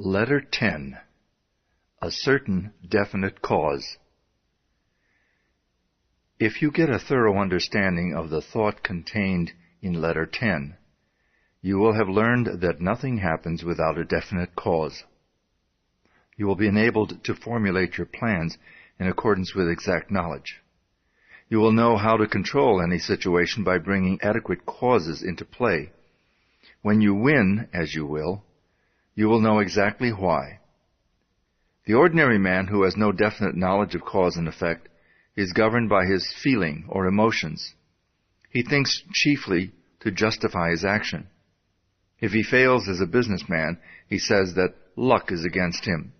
Letter 10. A certain definite cause. If you get a thorough understanding of the thought contained in Letter 10, you will have learned that nothing happens without a definite cause. You will be enabled to formulate your plans in accordance with exact knowledge. You will know how to control any situation by bringing adequate causes into play. When you win, as you will know exactly why. The ordinary man who has no definite knowledge of cause and effect is governed by his feeling or emotions. He thinks chiefly to justify his action. If he fails as a businessman, he says that luck is against him.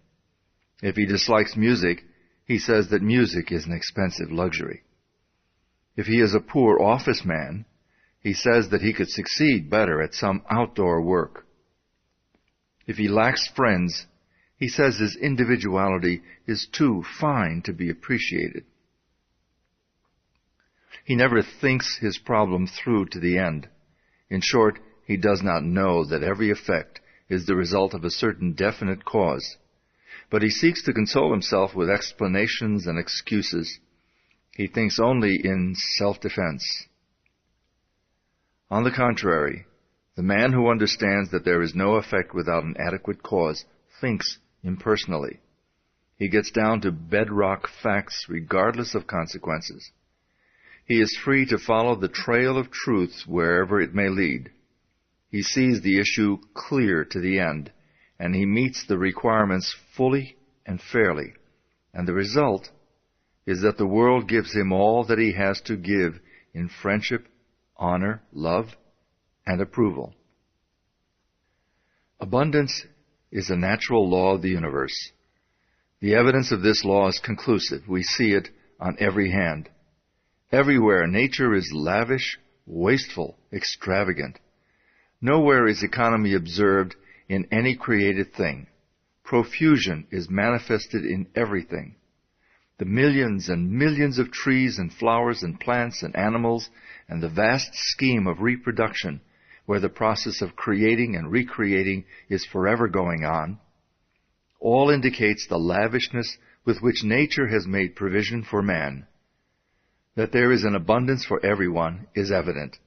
If he dislikes music, he says that music is an expensive luxury. If he is a poor office man, he says that he could succeed better at some outdoor work. If he lacks friends, he says his individuality is too fine to be appreciated. He never thinks his problem through to the end. In short, he does not know that every effect is the result of a certain definite cause, but he seeks to console himself with explanations and excuses. He thinks only in self-defense. On the contrary, the man who understands that there is no effect without an adequate cause thinks impersonally. He gets down to bedrock facts regardless of consequences. He is free to follow the trail of truth wherever it may lead. He sees the issue clear to the end, and he meets the requirements fully and fairly. And the result is that the world gives him all that he has to give in friendship, honor, love, and approval. Abundance is a natural law of the universe. The evidence of this law is conclusive. We see it on every hand. Everywhere nature is lavish, wasteful, extravagant. Nowhere is economy observed in any created thing. Profusion is manifested in everything. The millions and millions of trees and flowers and plants and animals and the vast scheme of reproduction, where the process of creating and recreating is forever going on, all indicates the lavishness with which nature has made provision for man. That there is an abundance for everyone is evident,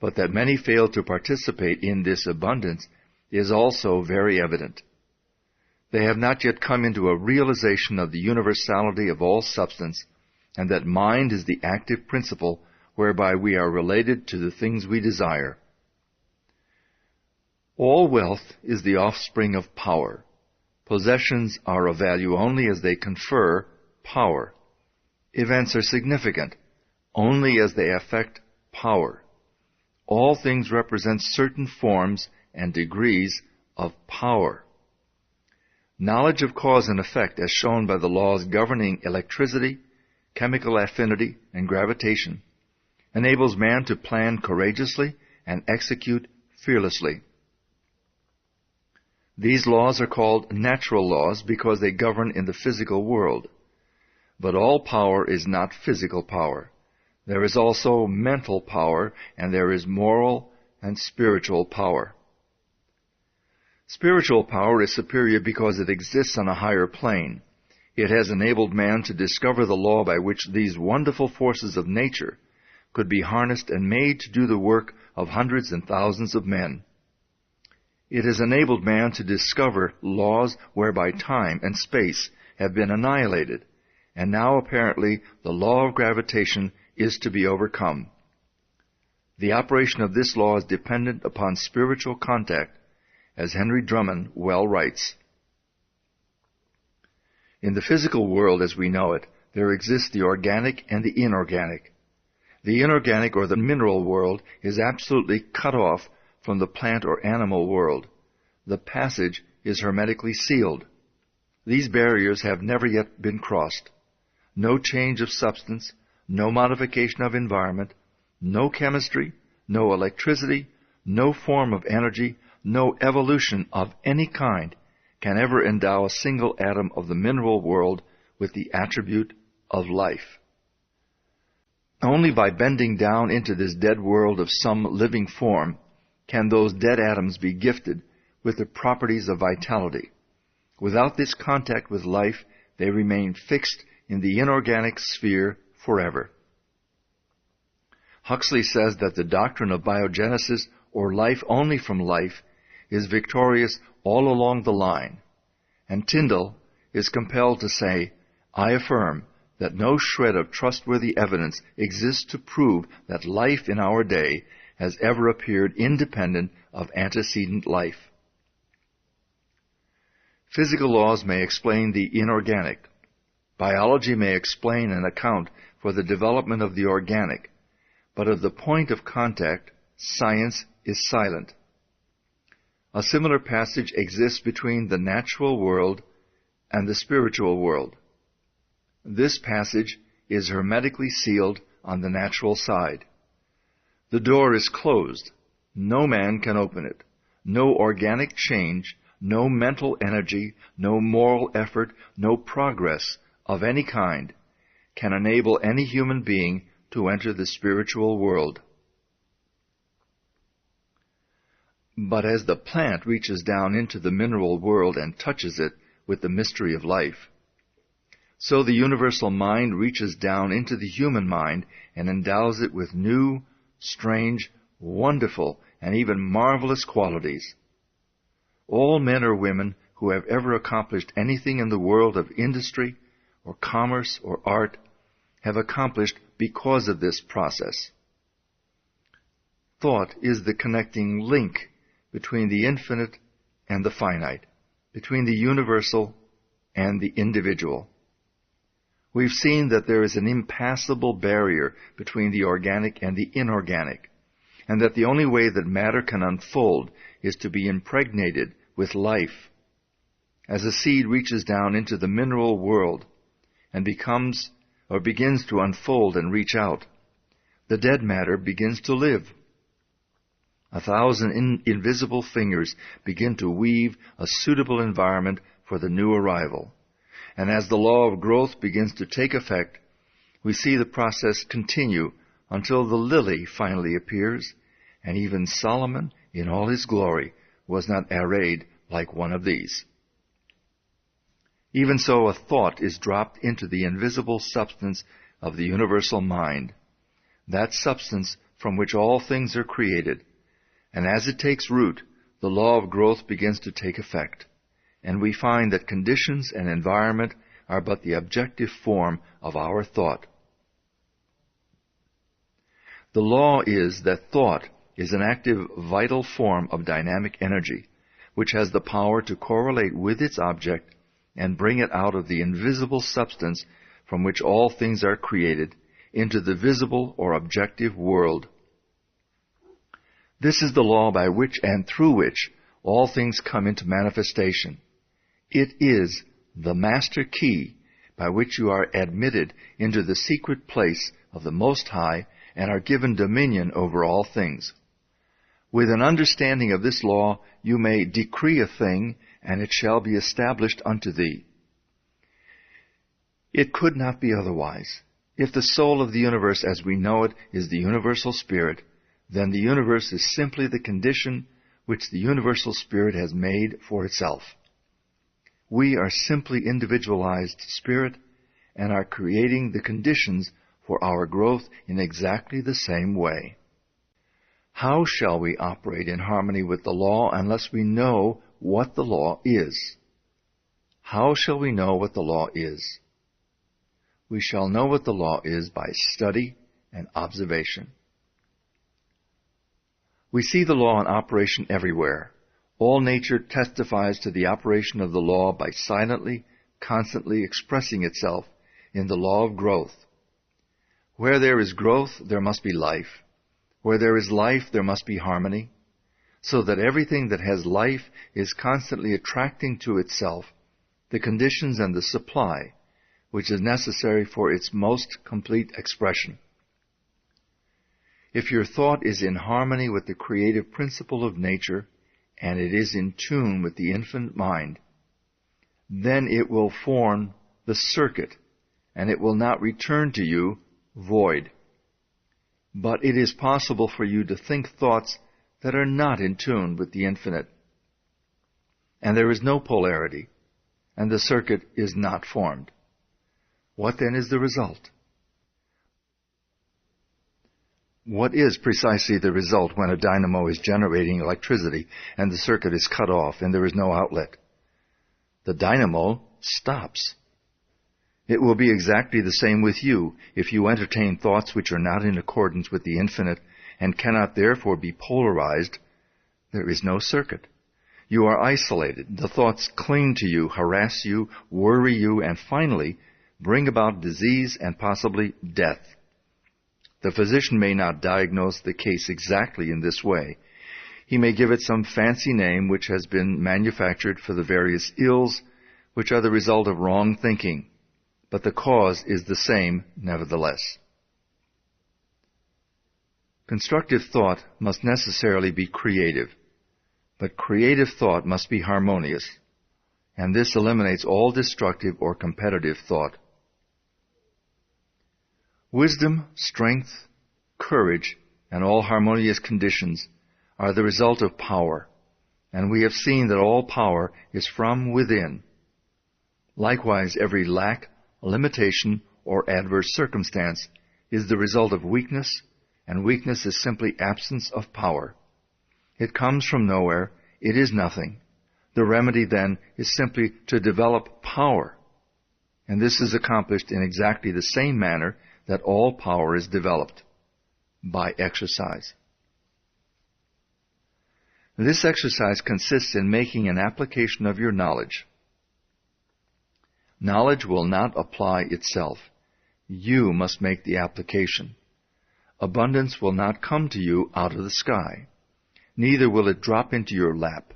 but that many fail to participate in this abundance is also very evident. They have not yet come into a realization of the universality of all substance, and that mind is the active principle whereby we are related to the things we desire. All wealth is the offspring of power. Possessions are of value only as they confer power. Events are significant only as they affect power. All things represent certain forms and degrees of power. Knowledge of cause and effect, as shown by the laws governing electricity, chemical affinity, and gravitation, enables man to plan courageously and execute fearlessly. These laws are called natural laws because they govern in the physical world. But all power is not physical power. There is also mental power, and there is moral and spiritual power. Spiritual power is superior because it exists on a higher plane. It has enabled man to discover the law by which these wonderful forces of nature could be harnessed and made to do the work of hundreds and thousands of men. It has enabled man to discover laws whereby time and space have been annihilated, and now apparently the law of gravitation is to be overcome. The operation of this law is dependent upon spiritual contact, as Henry Drummond well writes. In the physical world as we know it, there exists the organic and the inorganic. The inorganic or the mineral world is absolutely cut off from the plant or animal world. The passage is hermetically sealed. These barriers have never yet been crossed. No change of substance, no modification of environment, no chemistry, no electricity, no form of energy, no evolution of any kind can ever endow a single atom of the mineral world with the attribute of life. Only by bending down into this dead world of some living form can those dead atoms be gifted with the properties of vitality, Without this contact with life, they remain fixed in the inorganic sphere forever. Huxley says that the doctrine of biogenesis, or life only from life, is victorious all along the line, and Tyndall is compelled to say, "I affirm that no shred of trustworthy evidence exists to prove that life in our day has ever appeared independent of antecedent life." Physical laws may explain the inorganic. Biology may explain and account for the development of the organic, but of the point of contact, science is silent. A similar passage exists between the natural world and the spiritual world. This passage is hermetically sealed on the natural side. The door is closed. No man can open it. No organic change, no mental energy, no moral effort, no progress of any kind can enable any human being to enter the spiritual world. But as the plant reaches down into the mineral world and touches it with the mystery of life, so the universal mind reaches down into the human mind and endows it with new, strange, wonderful, and even marvelous qualities. All men or women who have ever accomplished anything in the world of industry or commerce or art have accomplished because of this process. Thought is the connecting link between the infinite and the finite, between the universal and the individual. We've seen that there is an impassable barrier between the organic and the inorganic, and that the only way that matter can unfold is to be impregnated with life. As a seed reaches down into the mineral world and begins to unfold and reach out, the dead matter begins to live. 1,000 invisible fingers begin to weave a suitable environment for the new arrival. And as the law of growth begins to take effect, we see the process continue until the lily finally appears, and even Solomon, in all his glory, was not arrayed like one of these. Even so, a thought is dropped into the invisible substance of the universal mind, that substance from which all things are created, and as it takes root, the law of growth begins to take effect, and we find that conditions and environment are but the objective form of our thought. The law is that thought is an active, vital form of dynamic energy, which has the power to correlate with its object and bring it out of the invisible substance from which all things are created into the visible or objective world. This is the law by which and through which all things come into manifestation. It is the master key by which you are admitted into the secret place of the Most High and are given dominion over all things. With an understanding of this law, you may decree a thing, and it shall be established unto thee. It could not be otherwise. If the soul of the universe as we know it is the universal spirit, then the universe is simply the condition which the universal spirit has made for itself. We are simply individualized spirit and are creating the conditions for our growth in exactly the same way. How shall we operate in harmony with the law unless we know what the law is? How shall we know what the law is? We shall know what the law is by study and observation. We see the law in operation everywhere. All nature testifies to the operation of the law by silently, constantly expressing itself in the law of growth. Where there is growth, there must be life. Where there is life, there must be harmony, so that everything that has life is constantly attracting to itself the conditions and the supply which is necessary for its most complete expression. If your thought is in harmony with the creative principle of nature, and it is in tune with the infinite mind, then it will form the circuit, and it will not return to you void. But it is possible for you to think thoughts that are not in tune with the infinite. And there is no polarity. and the circuit is not formed. What then is the result? What is precisely the result when a dynamo is generating electricity and the circuit is cut off and there is no outlet? The dynamo stops. It will be exactly the same with you if you entertain thoughts which are not in accordance with the infinite and cannot therefore be polarized. There is no circuit. You are isolated. The thoughts cling to you, harass you, worry you, and finally bring about disease and possibly death. The physician may not diagnose the case exactly in this way. He may give it some fancy name which has been manufactured for the various ills which are the result of wrong thinking, but the cause is the same nevertheless. Constructive thought must necessarily be creative, but creative thought must be harmonious, and this eliminates all destructive or competitive thought. Wisdom, strength, courage, and all harmonious conditions are the result of power, and we have seen that all power is from within. Likewise, every lack, limitation, or adverse circumstance is the result of weakness, and weakness is simply absence of power. It comes from nowhere. It is nothing. The remedy, then, is simply to develop power, and this is accomplished in exactly the same manner that all power is developed, by exercise. This exercise consists in making an application of your knowledge. Knowledge will not apply itself. You must make the application. Abundance will not come to you out of the sky. Neither will it drop into your lap.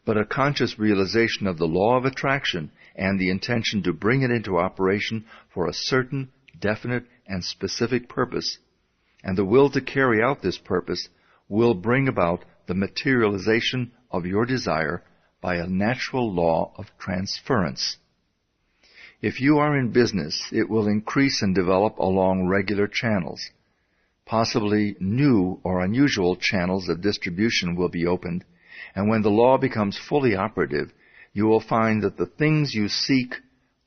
But a conscious realization of the law of attraction and the intention to bring it into operation for a certain, definite, and specific purpose, and the will to carry out this purpose will bring about the materialization of your desire by a natural law of transference. If you are in business, it will increase and develop along regular channels. Possibly new or unusual channels of distribution will be opened, and when the law becomes fully operative, you will find that the things you seek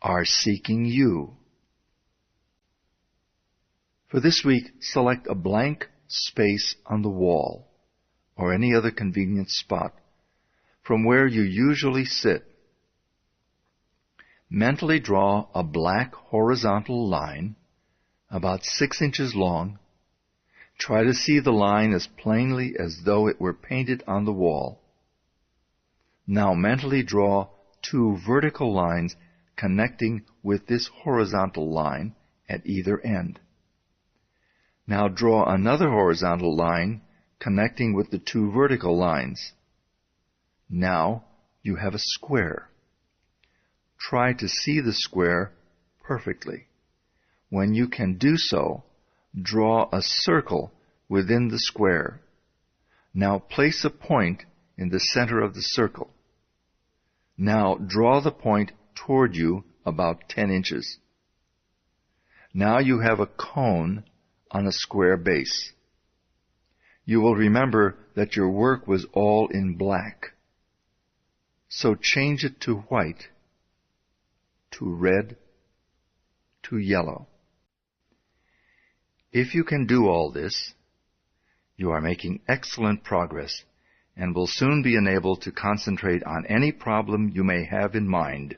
are seeking you. For this week, select a blank space on the wall or any other convenient spot from where you usually sit. Mentally draw a black horizontal line about 6 inches long. Try to see the line as plainly as though it were painted on the wall. Now mentally draw 2 vertical lines connecting with this horizontal line at either end. Now draw another horizontal line connecting with the 2 vertical lines. Now you have a square. Try to see the square perfectly. When you can do so, draw a circle within the square. Now place a point in the center of the circle. Now draw the point toward you about 10 inches. Now you have a cone on a square base. You will remember that your work was all in black. So change it to white, to red, to yellow. If you can do all this, you are making excellent progress and will soon be enabled to concentrate on any problem you may have in mind.